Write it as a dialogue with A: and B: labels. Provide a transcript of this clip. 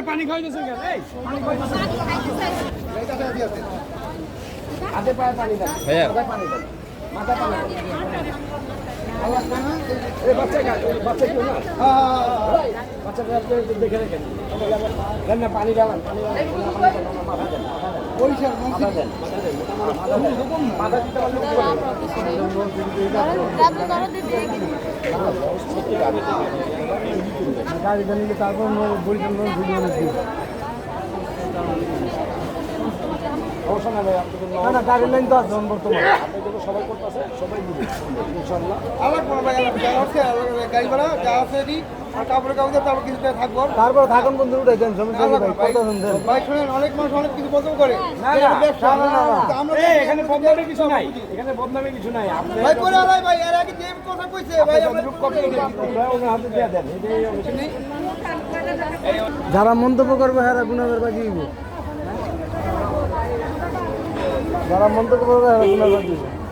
A: পানি খাওয়াইতেছে পানি গেলাম তারপর না গাড়ির লাইন তো আছে বর্তমানে সবাই করতেছে সবাই ইনশাল্লাহ গাড়ি ভাড়া যা আছে আর কাপড়ের কাগজে তারপর কিছুটা থাকবো তারপর থাকুন বন্ধু উঠে দেন সমস্যা ভাই শোনেন অনেক মানুষ অনেক কিছু পছন্দ করে এখানে বদনামে কিছু নাই এখানে বদনামে কিছু নাই ভাই করে আলাই ভাই এর আগে যে কথা কইছে ভাই আমরা কপি ওনার হাতে দিয়ে দেন এটাই অবশ্যই নেই যারা মন্তব্য করবে এরা গুনাহের বাকি হইব যারা মন্তব্য করবে এরা গুনাহের বাকি হইব